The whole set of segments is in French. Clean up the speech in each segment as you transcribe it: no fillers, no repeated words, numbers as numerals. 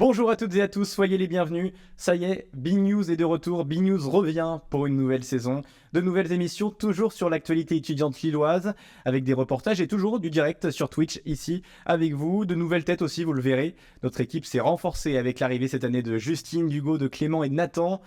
Bonjour à toutes et à tous, soyez les bienvenus. Ça y est, B-News est de retour. B-News revient pour une nouvelle saison. De nouvelles émissions, toujours sur l'actualité étudiante lilloise, avec des reportages et toujours du direct sur Twitch ici, avec vous. De nouvelles têtes aussi, vous le verrez. Notre équipe s'est renforcée avec l'arrivée cette année de Justine, d'Hugo, de Clément et de Nathan.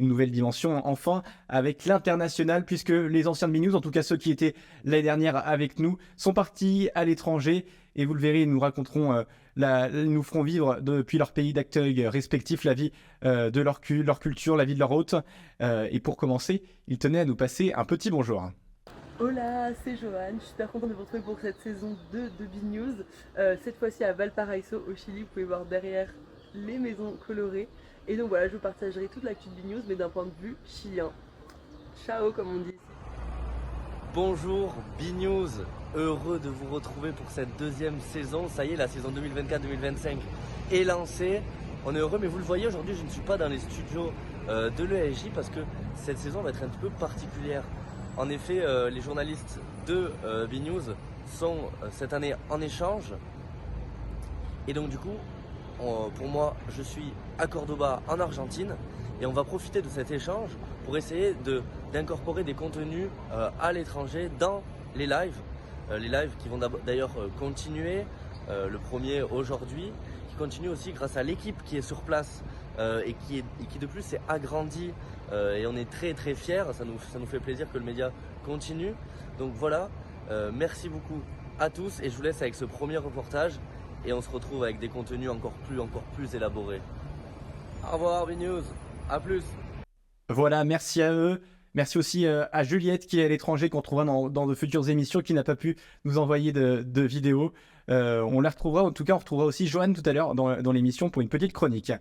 Une nouvelle dimension enfin avec l'international, puisque les anciens de B-News, en tout cas ceux qui étaient l'année dernière avec nous, sont partis à l'étranger. Et vous le verrez, ils nous raconteront, ils nous feront vivre depuis leur pays d'accueil respectif la vie de leur culture, la vie de leur hôte. Et pour commencer, ils tenaient à nous passer un petit bonjour. Hola, c'est Johan, je suis super contente de vous retrouver pour cette saison 2 de B-News. Cette fois-ci à Valparaiso au Chili, vous pouvez voir derrière les maisons colorées. Et donc voilà, je vous partagerai toute l'actu de B-News mais d'un point de vue chilien. Ciao comme on dit ici. Bonjour B-News, heureux de vous retrouver pour cette deuxième saison. Ça y est, la saison 2024-2025 est lancée. On est heureux, mais vous le voyez, aujourd'hui je ne suis pas dans les studios de l'ESJ parce que cette saison va être un petit peu particulière. En effet, les journalistes de B-News sont cette année en échange. Et donc du coup, pour moi, je suis à Cordoba en Argentine et on va profiter de cet échange pour essayer d'incorporer des contenus à l'étranger dans les lives. Les lives qui vont d'ailleurs continuer, le premier aujourd'hui, qui continue aussi grâce à l'équipe qui est sur place et qui de plus s'est agrandie et on est très très fiers, ça nous fait plaisir que le média continue. Donc voilà, merci beaucoup à tous et je vous laisse avec ce premier reportage et on se retrouve avec des contenus encore plus élaborés. Au revoir B-News, à plus. Voilà, merci à eux. Merci aussi à Juliette qui est à l'étranger, qu'on retrouvera dans de futures émissions, qui n'a pas pu nous envoyer de vidéos. On la retrouvera, en tout cas on retrouvera aussi Johan tout à l'heure dans l'émission pour une petite chronique.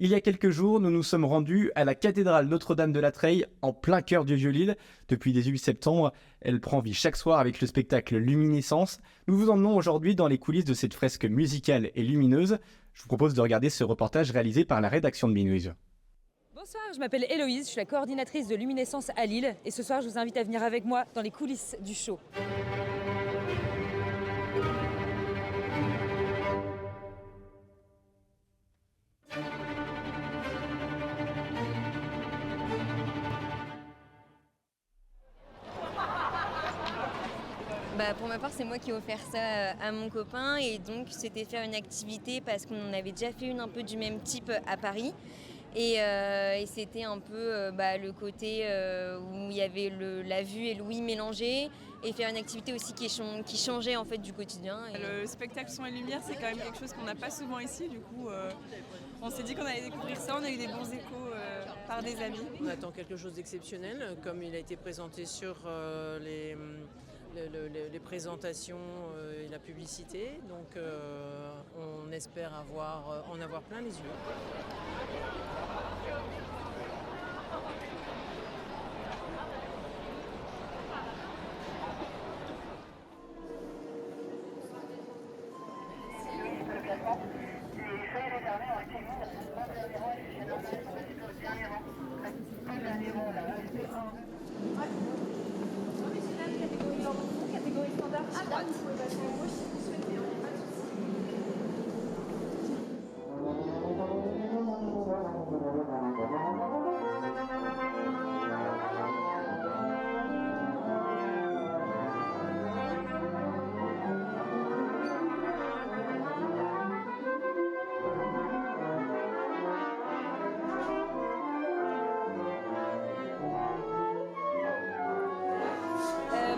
Il y a quelques jours, nous nous sommes rendus à la cathédrale Notre-Dame de la Treille, en plein cœur du Vieux-Lille. Depuis 18 septembre, elle prend vie chaque soir avec le spectacle Luminescence. Nous vous emmenons aujourd'hui dans les coulisses de cette fresque musicale et lumineuse. Je vous propose de regarder ce reportage réalisé par la rédaction de B-News. Bonsoir, je m'appelle Héloïse, je suis la coordinatrice de Luminescence à Lille et ce soir je vous invite à venir avec moi dans les coulisses du show. Pour ma part, c'est moi qui ai offert ça à mon copain et donc c'était faire une activité parce qu'on en avait déjà fait une un peu du même type à Paris. Et c'était un peu le côté où il y avait la vue et l'ouïe mélangées et faire une activité aussi qui changeait en fait du quotidien. Le spectacle son et lumière, c'est quand même quelque chose qu'on n'a pas souvent ici, du coup on s'est dit qu'on allait découvrir ça, on a eu des bons échos par des amis. On attend quelque chose d'exceptionnel comme il a été présenté sur les présentations et la publicité, donc on espère en avoir plein les yeux.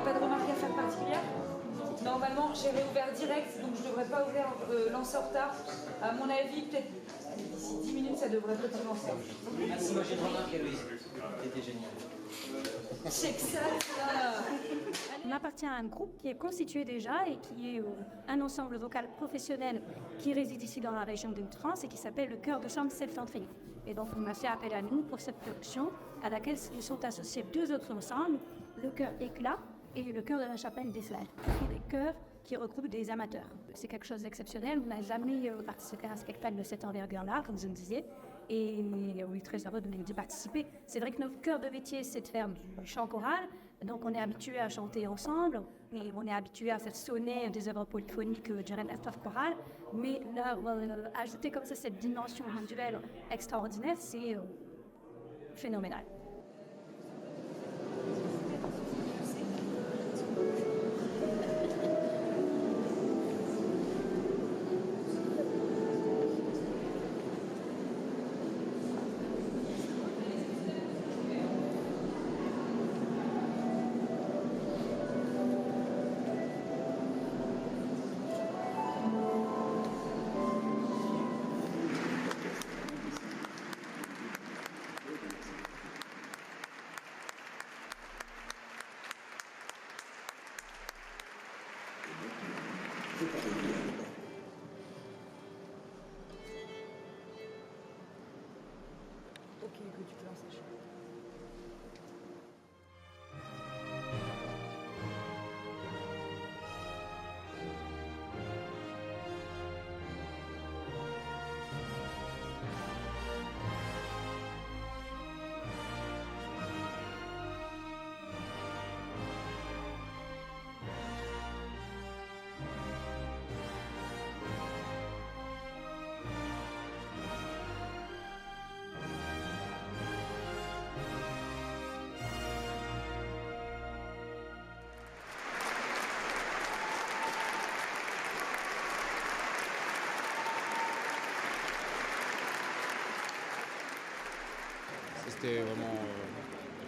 Pas de remarques à faire particulières. Normalement j'ai réouvert direct donc je ne devrais pas ouvrir lanceur tard. À mon avis peut-être d'ici 10 minutes ça devrait peut-être lancer. Merci, moi j'ai une remarque Héloïse, c'était génial. Check ça là. On appartient à un groupe qui est constitué déjà et qui est un ensemble vocal professionnel qui réside ici dans la région d'Île-de-France et qui s'appelle le Chœur de chambre Septentrion. Et donc on a fait appel à nous pour cette production à laquelle sont associés deux autres ensembles, le Chœur Éclat et le Chœur de la Chapelle des Fleurs. Ce sont des chœurs qui regroupent des amateurs. C'est quelque chose d'exceptionnel. On n'a jamais participé à un spectacle de cette envergure-là, comme je le disais. Et on est très heureux de participer. C'est vrai que notre cœur de métier, c'est de faire du chant choral. Donc on est habitué à chanter ensemble. Et on est habitué à faire sonner des œuvres polyphoniques du répertoire choral, mais là, ajouter comme ça cette dimension visuelle extraordinaire, c'est phénoménal. Ok, que tu te lances. C'était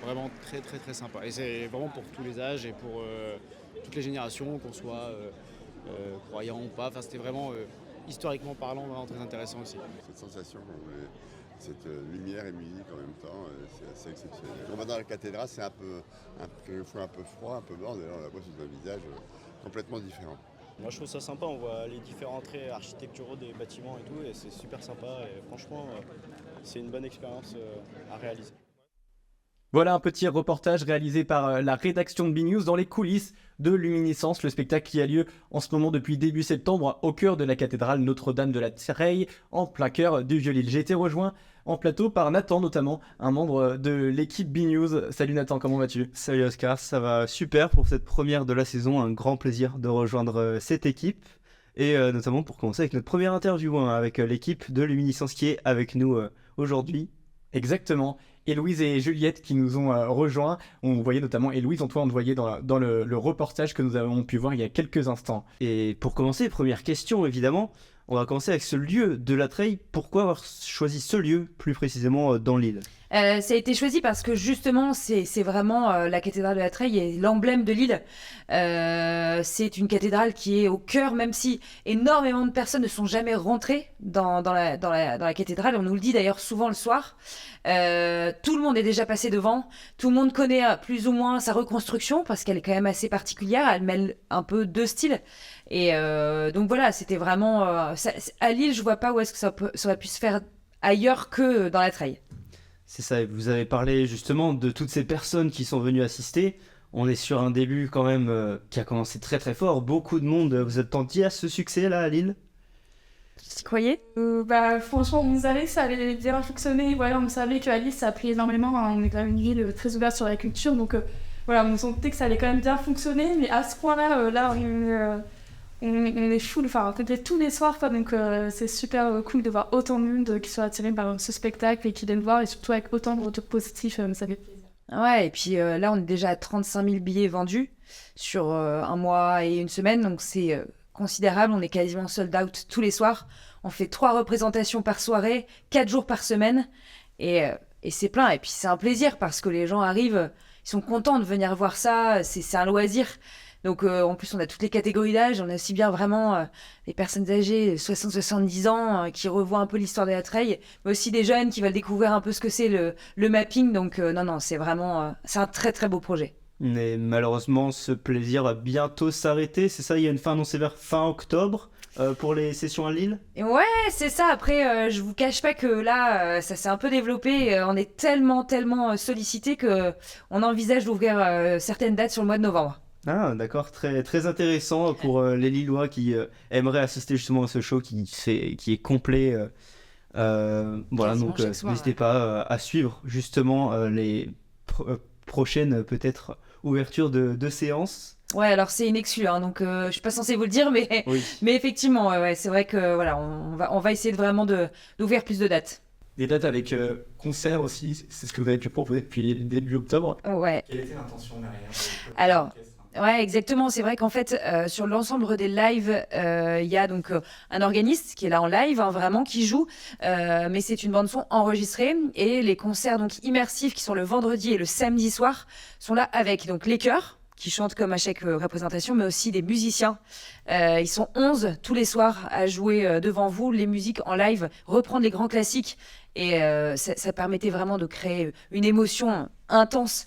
vraiment très très très sympa. Et c'est vraiment pour tous les âges et pour toutes les générations, qu'on soit croyant ou pas. Enfin, c'était vraiment, historiquement parlant, vraiment très intéressant aussi. Cette sensation, cette lumière et musique en même temps, c'est assez exceptionnel. Quand on va dans la cathédrale, c'est quelquefois un peu froid, un peu blanc, et là on la voit sous un visage complètement différent. Moi je trouve ça sympa, on voit les différents traits architecturaux des bâtiments et tout, et c'est super sympa, et franchement c'est une bonne expérience à réaliser. Voilà un petit reportage réalisé par la rédaction de BNews dans les coulisses de Luminescence, le spectacle qui a lieu en ce moment depuis début septembre au cœur de la cathédrale Notre-Dame de la Treille, en plein cœur du Vieux-Lille. J'ai été rejoint en plateau par Nathan notamment, un membre de l'équipe BNews. Salut Nathan, comment vas-tu ? Salut Oscar, ça va super pour cette première de la saison, un grand plaisir de rejoindre cette équipe. Et notamment pour commencer avec notre première interview avec l'équipe de Luminescence qui est avec nous aujourd'hui. Exactement. Héloïse et Juliette qui nous ont rejoints. On voyait notamment Héloïse, on te voyait dans le reportage que nous avons pu voir il y a quelques instants. Et pour commencer, première question évidemment, on va commencer avec ce lieu de la Treille. Pourquoi avoir choisi ce lieu plus précisément dans l'île ? Ça a été choisi parce que justement c'est vraiment la cathédrale de la Treille est l'emblème de l'île. C'est une cathédrale qui est au cœur, même si énormément de personnes ne sont jamais rentrées dans la cathédrale. On nous le dit d'ailleurs souvent le soir. Tout le monde est déjà passé devant. Tout le monde connaît plus ou moins sa reconstruction parce qu'elle est quand même assez particulière. Elle mêle un peu deux styles. Et donc voilà, c'était vraiment... à Lille, je vois pas où est-ce que ça aurait pu se faire ailleurs que dans la Treille. C'est ça, vous avez parlé justement de toutes ces personnes qui sont venues assister. On est sur un début quand même qui a commencé très très fort. Beaucoup de monde, vous attendiez à ce succès là à Lille ? Tu croyais ? Franchement, on savait que ça allait bien fonctionner. Voilà, on savait qu'à Lille, ça a pris énormément. On est quand même une ville très ouverte sur la culture. Donc voilà, on sentait que ça allait quand même bien fonctionner. Mais à ce point-là, on est full, enfin peut-être tous les soirs, donc c'est super cool de voir autant de monde qui soit attiré par ce spectacle et qui viennent voir, et surtout avec autant de retours positifs, ça fait plaisir. Ouais, et puis là on est déjà à 35 000 billets vendus sur un mois et une semaine, donc c'est considérable, on est quasiment sold out tous les soirs, on fait 3 représentations par soirée, 4 jours par semaine, et c'est plein, et puis c'est un plaisir parce que les gens arrivent, ils sont contents de venir voir ça, c'est un loisir. Donc en plus on a toutes les catégories d'âge, on a aussi bien vraiment les personnes âgées 60-70 ans qui revoient un peu l'histoire de la Treille, mais aussi des jeunes qui veulent découvrir un peu ce que c'est le mapping. Donc non, c'est vraiment c'est un très très beau projet. Mais malheureusement ce plaisir va bientôt s'arrêter, c'est ça, il y a une fin annoncée vers fin octobre pour les sessions à Lille. Et ouais, c'est ça, après je vous cache pas que là ça s'est un peu développé, on est tellement sollicité qu'on envisage d'ouvrir certaines dates sur le mois de novembre. Ah d'accord, très, très intéressant pour les Lillois qui aimeraient assister justement à ce show qui est complet. Voilà, donc n'hésitez pas à suivre justement les prochaines peut-être ouvertures de séances. Ouais, alors c'est une exclu, hein, donc je suis pas censée vous le dire, mais, Oui. mais effectivement, ouais, c'est vrai que voilà, on va essayer vraiment d'ouvrir plus de dates. Des dates avec concerts aussi, c'est ce que vous avez pu proposer depuis début octobre. Ouais. Quelle était l'intention derrière Alors, ouais, exactement. C'est vrai qu'en fait, sur l'ensemble des lives, il y a donc un organiste qui est là en live, hein, vraiment, qui joue, mais c'est une bande-son enregistrée. Et les concerts donc immersifs qui sont le vendredi et le samedi soir sont là avec donc les chœurs qui chantent comme à chaque représentation, mais aussi des musiciens. Ils sont 11 tous les soirs à jouer devant vous les musiques en live, reprendre les grands classiques. Et ça permettait vraiment de créer une émotion intense,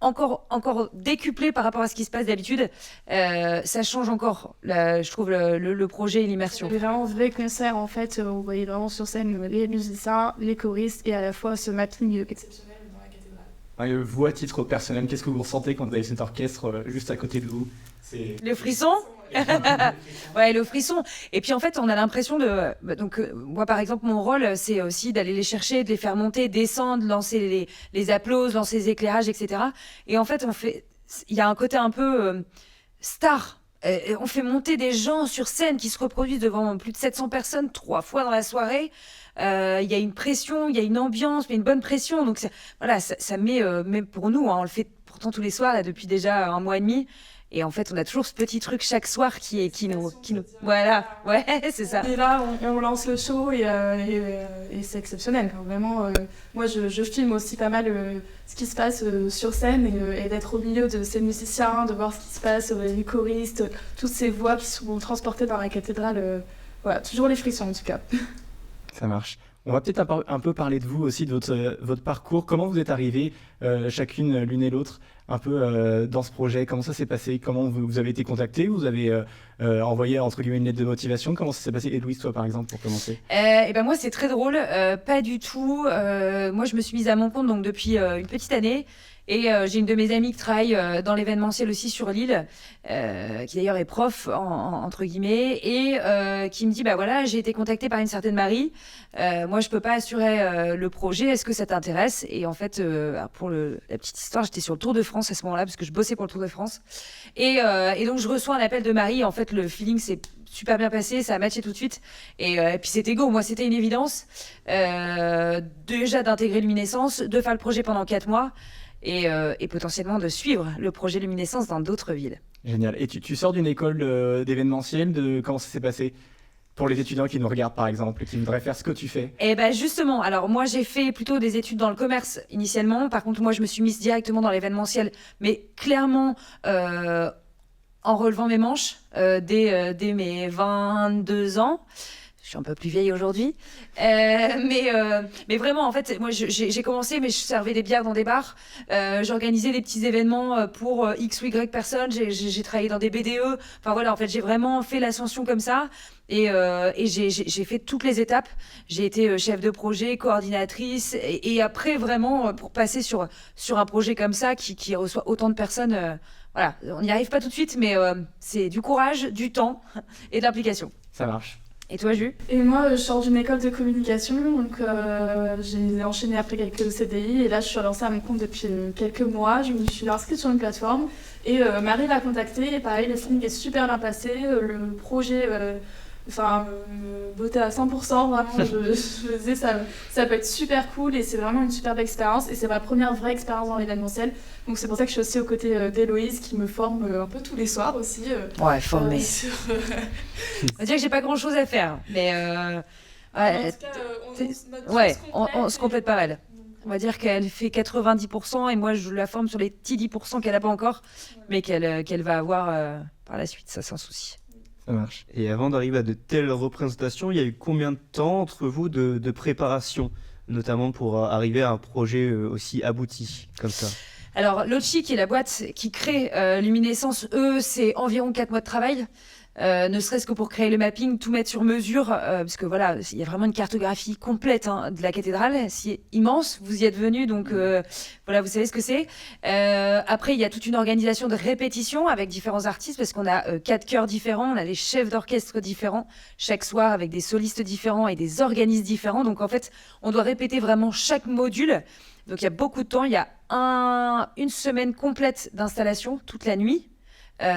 encore décuplée par rapport à ce qui se passe d'habitude. Ça change encore, je trouve, le projet et l'immersion. C'est vraiment un vrai concert en fait. On voyait vraiment sur scène les musiciens, les choristes et à la fois ce mapping exceptionnel dans la cathédrale. Vous, à titre personnel, qu'est-ce que vous ressentez quand vous avez cet orchestre juste à côté de vous? Le frisson. Ouais, le frisson. Et puis en fait, on a l'impression donc moi par exemple, mon rôle, c'est aussi d'aller les chercher, de les faire monter, descendre, lancer les applauses, lancer les éclairages, etc. Et en fait, il y a un côté un peu star. On fait monter des gens sur scène qui se reproduisent devant plus de 700 personnes 3 fois dans la soirée. Il y a une pression, il y a une ambiance, mais une bonne pression. Donc voilà, ça met, même pour nous, hein, on le fait pourtant tous les soirs là, depuis déjà 1 mois et demi. Et en fait, on a toujours ce petit truc chaque soir qui nous... Voilà, ouais, c'est ça. Et là, on lance le show et c'est exceptionnel. Quoi. Vraiment, moi, je filme aussi pas mal ce qui se passe sur scène et d'être au milieu de ces musiciens, de voir ce qui se passe, les choristes, toutes ces voix qui sont transportées dans la cathédrale. Voilà, toujours les frissons en tout cas. Ça marche. On va peut-être un peu parler de vous aussi, de votre parcours. Comment vous êtes arrivés, chacune, l'une et l'autre, un peu dans ce projet? Comment ça s'est passé? Comment vous avez été contactés? Vous avez envoyé, entre guillemets, une lettre de motivation? Comment ça s'est passé? Héloïse, toi, par exemple, pour commencer. Et ben moi, c'est très drôle. Pas du tout. Moi, je me suis mise à mon compte donc, depuis une petite année. Et j'ai une de mes amies qui travaille dans l'événementiel aussi sur Lille, qui d'ailleurs est prof, entre guillemets, et qui me dit, bah voilà, j'ai été contactée par une certaine Marie, moi je peux pas assurer le projet, est-ce que ça t'intéresse? Et en fait, pour la petite histoire, j'étais sur le Tour de France à ce moment-là, parce que je bossais pour le Tour de France, et donc je reçois un appel de Marie, en fait le feeling s'est super bien passé, ça a matché tout de suite, et puis c'était go, moi c'était une évidence, déjà d'intégrer Luminescence, de faire le projet pendant 4 mois, et potentiellement de suivre le projet Luminescence dans d'autres villes. Génial. Et tu sors d'une école d'événementiel, comment ça s'est passé pour les étudiants qui nous regardent par exemple, qui voudraient faire ce que tu fais? Eh ben justement, alors moi j'ai fait plutôt des études dans le commerce initialement, par contre moi je me suis mise directement dans l'événementiel, mais clairement en relevant mes manches dès mes 22 ans. Je suis un peu plus vieille aujourd'hui, mais vraiment en fait moi j'ai commencé, mais je servais des bières dans des bars, j'organisais des petits événements pour X ou Y personnes, j'ai travaillé dans des BDE, enfin voilà, en fait j'ai vraiment fait l'ascension comme ça, et j'ai fait toutes les étapes, j'ai été chef de projet, coordinatrice, et après vraiment pour passer sur un projet comme ça qui reçoit autant de personnes, voilà, on n'y arrive pas tout de suite, mais c'est du courage, du temps et de l'implication. Ça marche. Et toi, Ju? Et moi, je sors d'une école de communication, donc j'ai enchaîné après quelques CDI, et là, je suis lancée à mon compte depuis quelques mois. Je me suis inscrite sur une plateforme, et Marie m'a contactée, et pareil, le feeling est super bien passé, le projet... beauté à 100%, vraiment, je me disais ça peut être super cool et c'est vraiment une superbe expérience et c'est ma première vraie expérience dans l'événementiel, donc c'est pour ça que je suis aussi aux côtés d'Héloïse qui me forme un peu tous les soirs aussi. Ouais, formée. On va dire que j'ai pas grand chose à faire, mais ouais, on se complète pas mal. On va dire qu'elle fait 90% et moi je la forme sur les petits 10% qu'elle a pas encore, mais qu'elle va avoir par la suite, ça sans souci. Ça marche. Et avant d'arriver à de telles représentations, il y a eu combien de temps entre vous de préparation, notamment pour arriver à un projet aussi abouti comme ça? Alors, Lochi, qui est la boîte qui crée Luminescence, eux, c'est environ 4 mois de travail. Ne serait-ce que pour créer le mapping, tout mettre sur mesure, parce que voilà, il y a vraiment une cartographie complète de la cathédrale, c'est immense, vous y êtes venus, donc voilà, vous savez ce que c'est. Après, il y a toute une organisation de répétition avec différents artistes, parce qu'on a 4 chœurs différents, on a des chefs d'orchestre différents, chaque soir avec des solistes différents et des organistes différents, donc en fait, on doit répéter vraiment chaque module, donc il y a beaucoup de temps, il y a une semaine complète d'installation, toute la nuit,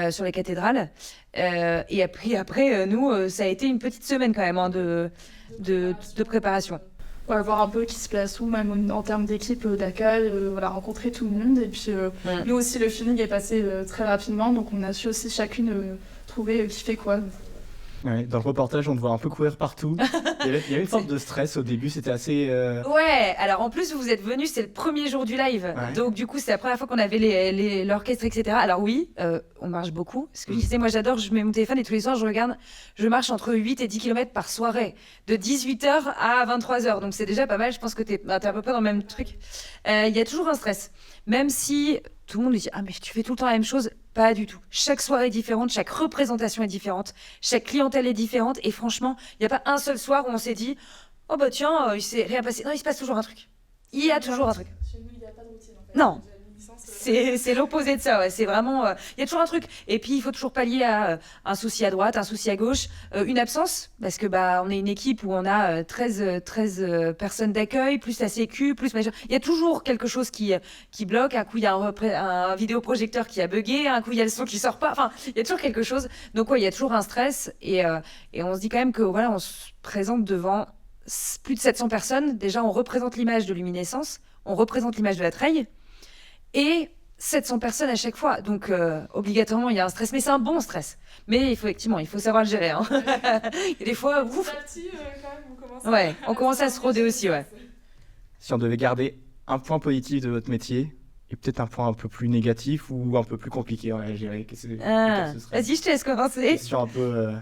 sur les cathédrales. Et après nous, ça a été une petite semaine quand même de préparation. Ouais, voir un peu qui se place où, même en termes d'équipe, d'accueil, voilà, rencontrer tout le monde. Et puis nous aussi, le feeling est passé très rapidement, donc on a su aussi chacune trouver qui fait quoi. Ouais, dans le reportage, on te voit un peu courir partout. Il y avait une sorte de stress au début, c'était assez... Ouais, alors en plus, vous êtes venus, c'est le premier jour du live. Ouais. Donc du coup, c'est la première fois qu'on avait l'orchestre, etc. Alors oui, on marche beaucoup. Ce que je disais, moi j'adore, je mets mon téléphone et tous les soirs, je marche entre 8 et 10 km par soirée. De 18h à 23h. Donc c'est déjà pas mal, je pense que t'es à peu près dans le même truc. Il y a toujours un stress. Même si tout le monde dit « Ah mais tu fais tout le temps la même chose », pas du tout. Chaque soirée est différente, chaque représentation est différente, chaque clientèle est différente. Et franchement, il n'y a pas un seul soir où on s'est dit « Oh bah tiens, il s'est rien passé ». Non, il se passe toujours un truc. Il y a toujours un truc. Chez nous, il n'y a pas de routine en fait. Non. C'est l'opposé de ça, ouais. C'est vraiment... Il y a toujours un truc. Et puis, il faut toujours pallier à un souci à droite, un souci à gauche, une absence, parce que on est une équipe où on a 13 personnes d'accueil, plus la sécu, plus... Il y a toujours quelque chose qui bloque. Un coup, il y a un vidéoprojecteur qui a bugué, un coup, il y a le son qui sort pas. Enfin, il y a toujours quelque chose. Donc, ouais, il y a toujours un stress. Et on se dit quand même que, voilà, on se présente devant plus de 700 personnes. Déjà, on représente l'image de Luminescence, on représente l'image de la Treille. Et 700 personnes à chaque fois. Donc, obligatoirement, il y a un stress. Mais c'est un bon stress. Mais il faut savoir le gérer. Hein. Et des fois, ouf. On commence à se rôder aussi, ouais. Si on devait garder un point positif de votre métier, et peut-être un point un peu plus négatif ou un peu plus compliqué à gérer. Vas-y, je te laisse commencer. Question un peu...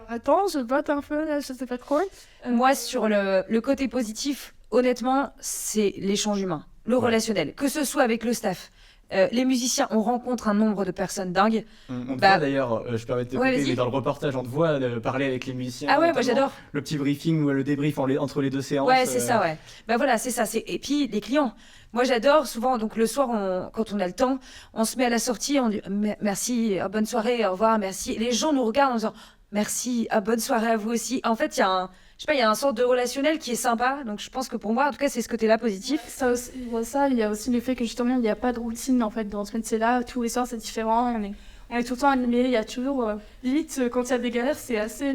Attends, je vote un peu, là, je sais pas trop. Moi, sur le côté positif, honnêtement, c'est l'échange humain. Le relationnel, que ce soit avec le staff, les musiciens, on rencontre un nombre de personnes dingues. On te voit d'ailleurs, je permets de te couper, mais dans le reportage, on te voit parler avec les musiciens. Ah ouais, moi j'adore. Le petit briefing ou le débrief entre les deux séances. Ouais, c'est ça, ouais. Voilà, c'est ça. Et puis les clients. Moi j'adore souvent, donc le soir, quand on a le temps, on se met à la sortie, on dit merci, bonne soirée, au revoir, merci. Et les gens nous regardent en disant merci, bonne soirée à vous aussi. En fait, il y a il y a un sorte de relationnel qui est sympa. Donc, je pense que pour moi, en tout cas, c'est ce côté-là positif. Il y a aussi le fait que justement, il n'y a pas de routine en fait dans ce métier-là. Tous les soirs, c'est différent. On est tout le temps animé. Il y a toujours limite quand il y a des galères, c'est assez.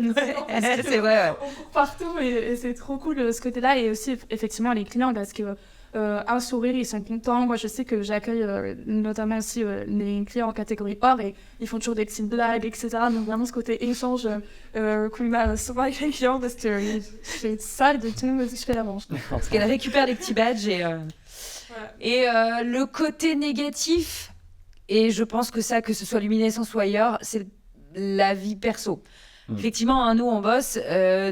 C'est vrai. Ouais. On court partout et c'est trop cool ce côté-là. Et aussi effectivement les clients parce que un sourire, ils sont contents. Moi, je sais que j'accueille notamment aussi les clients en catégorie or et ils font toujours des petites blagues, etc. Donc vraiment ce côté échange qu'on a souvent avec les clients parce que c'est ça de tout le monde je fais la manche. Parce qu'elle récupère les petits badges et le côté négatif, et je pense que ça, que ce soit Luminescence ou ailleurs, c'est la vie perso. Effectivement, nous on bosse,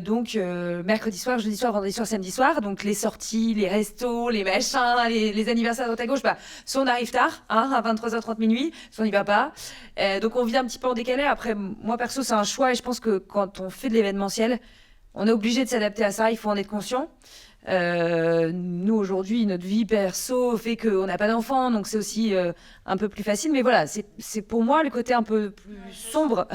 donc mercredi soir, jeudi soir, vendredi soir, samedi soir, donc les sorties, les restos, les machins, les anniversaires à droite à gauche, soit on arrive tard, à 23h30 minuit, soit on n'y va pas. Donc on vit un petit peu en décalé. Après, moi perso, c'est un choix et je pense que quand on fait de l'événementiel, on est obligé de s'adapter à ça, il faut en être conscient. Nous aujourd'hui, notre vie perso fait qu'on n'a pas d'enfants, donc c'est aussi un peu plus facile. Mais voilà, c'est pour moi le côté un peu plus sombre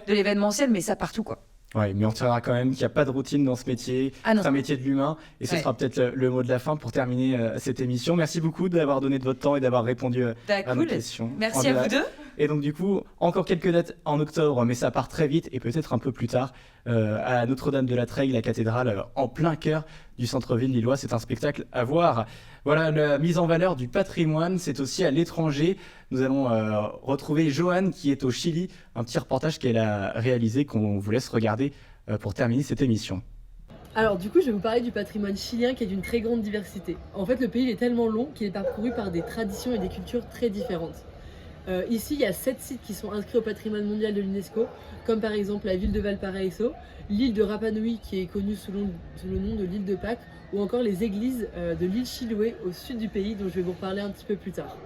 de l'événementiel, mais ça partout quoi. Ouais, mais on tiendra quand même qu'il n'y a pas de routine dans ce métier. C'est un métier de l'humain. Et ce sera peut-être le mot de la fin pour terminer cette émission. Merci beaucoup d'avoir donné de votre temps et d'avoir répondu à nos questions. Merci à vous deux. Et donc du coup, encore quelques dates en octobre, mais ça part très vite et peut-être un peu plus tard à Notre-Dame de la Treille, la cathédrale en plein cœur du centre-ville lillois. C'est un spectacle à voir. Voilà, la mise en valeur du patrimoine, c'est aussi à l'étranger. Nous allons retrouver Joanne qui est au Chili, un petit reportage qu'elle a réalisé qu'on vous laisse regarder pour terminer cette émission. Alors du coup, je vais vous parler du patrimoine chilien qui est d'une très grande diversité. En fait, le pays est tellement long qu'il est parcouru par des traditions et des cultures très différentes. Ici, il y a 7 sites qui sont inscrits au patrimoine mondial de l'UNESCO, comme par exemple la ville de Valparaiso, l'île de Rapa Nui qui est connue sous le nom de l'île de Pâques, ou encore les églises de l'île Chiloé au sud du pays, dont je vais vous reparler un petit peu plus tard.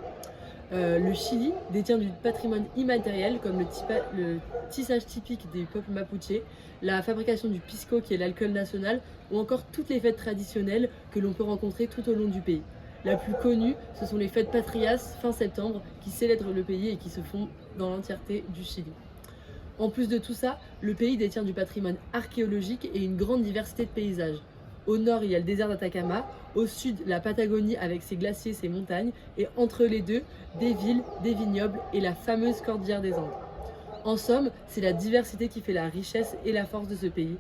Le Chili détient du patrimoine immatériel comme le tissage typique des peuples mapuche, la fabrication du pisco qui est l'alcool national, ou encore toutes les fêtes traditionnelles que l'on peut rencontrer tout au long du pays. La plus connue, ce sont les fêtes Patrias fin septembre qui célèbrent le pays et qui se font dans l'entièreté du Chili. En plus de tout ça, le pays détient du patrimoine archéologique et une grande diversité de paysages. Au nord, il y a le désert d'Atacama, Au sud, la Patagonie avec ses glaciers, ses montagnes, et entre les deux, des villes, des vignobles et la fameuse cordillère des Andes. En somme, c'est la diversité qui fait la richesse et la force de ce pays,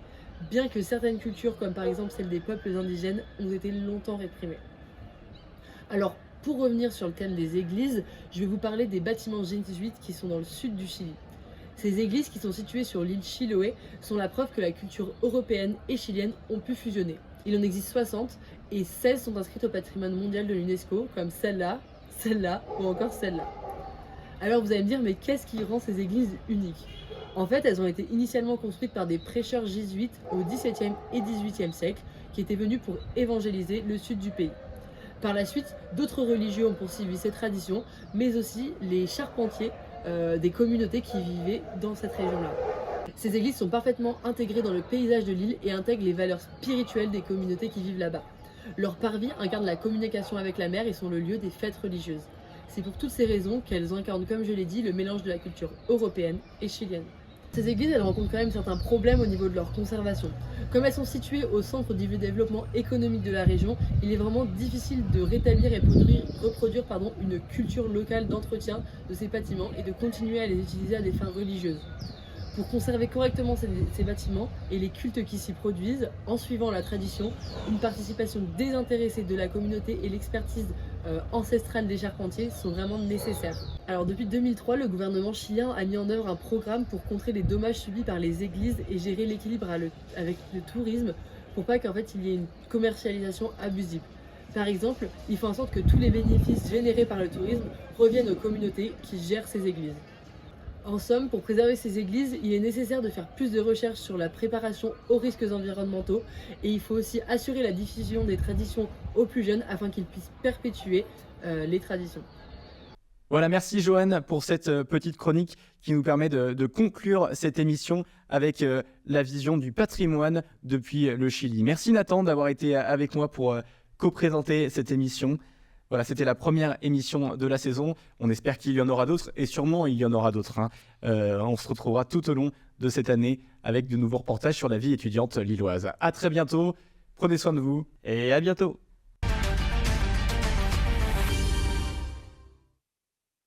bien que certaines cultures, comme par exemple celle des peuples indigènes, ont été longtemps réprimées. Alors, pour revenir sur le thème des églises, je vais vous parler des bâtiments jésuites qui sont dans le sud du Chili. Ces églises qui sont situées sur l'île Chiloé sont la preuve que la culture européenne et chilienne ont pu fusionner. Il en existe 60 et 16 sont inscrites au patrimoine mondial de l'UNESCO, comme celle-là, celle-là ou encore celle-là. Alors vous allez me dire, mais qu'est-ce qui rend ces églises uniques? En fait, elles ont été initialement construites par des prêcheurs jésuites au XVIIe et XVIIIe siècle qui étaient venus pour évangéliser le sud du pays. Par la suite, d'autres religieux ont poursuivi ces traditions, mais aussi les charpentiers des communautés qui vivaient dans cette région-là. Ces églises sont parfaitement intégrées dans le paysage de l'île et intègrent les valeurs spirituelles des communautés qui vivent là-bas. Leur parvis incarne la communication avec la mer et sont le lieu des fêtes religieuses. C'est pour toutes ces raisons qu'elles incarnent, comme je l'ai dit, le mélange de la culture européenne et chilienne. Ces églises, elles rencontrent quand même certains problèmes au niveau de leur conservation. Comme elles sont situées au centre du développement économique de la région, il est vraiment difficile de rétablir et reproduire une culture locale d'entretien de ces bâtiments et de continuer à les utiliser à des fins religieuses. Pour conserver correctement ces bâtiments et les cultes qui s'y produisent, en suivant la tradition, une participation désintéressée de la communauté et l'expertise ancestrale des charpentiers sont vraiment nécessaires. Alors depuis 2003, le gouvernement chilien a mis en œuvre un programme pour contrer les dommages subis par les églises et gérer l'équilibre avec le tourisme pour pas qu'en fait il y ait une commercialisation abusive. Par exemple, il faut en sorte que tous les bénéfices générés par le tourisme reviennent aux communautés qui gèrent ces églises. En somme, pour préserver ces églises, il est nécessaire de faire plus de recherches sur la préparation aux risques environnementaux et il faut aussi assurer la diffusion des traditions aux plus jeunes afin qu'ils puissent perpétuer les traditions. Voilà, merci Johan pour cette petite chronique qui nous permet de conclure cette émission avec la vision du patrimoine depuis le Chili. Merci Nathan d'avoir été avec moi pour co-présenter cette émission. Voilà, c'était la première émission de la saison. On espère qu'il y en aura d'autres et sûrement il y en aura d'autres. On se retrouvera tout au long de cette année avec de nouveaux reportages sur la vie étudiante lilloise. À très bientôt, prenez soin de vous et à bientôt.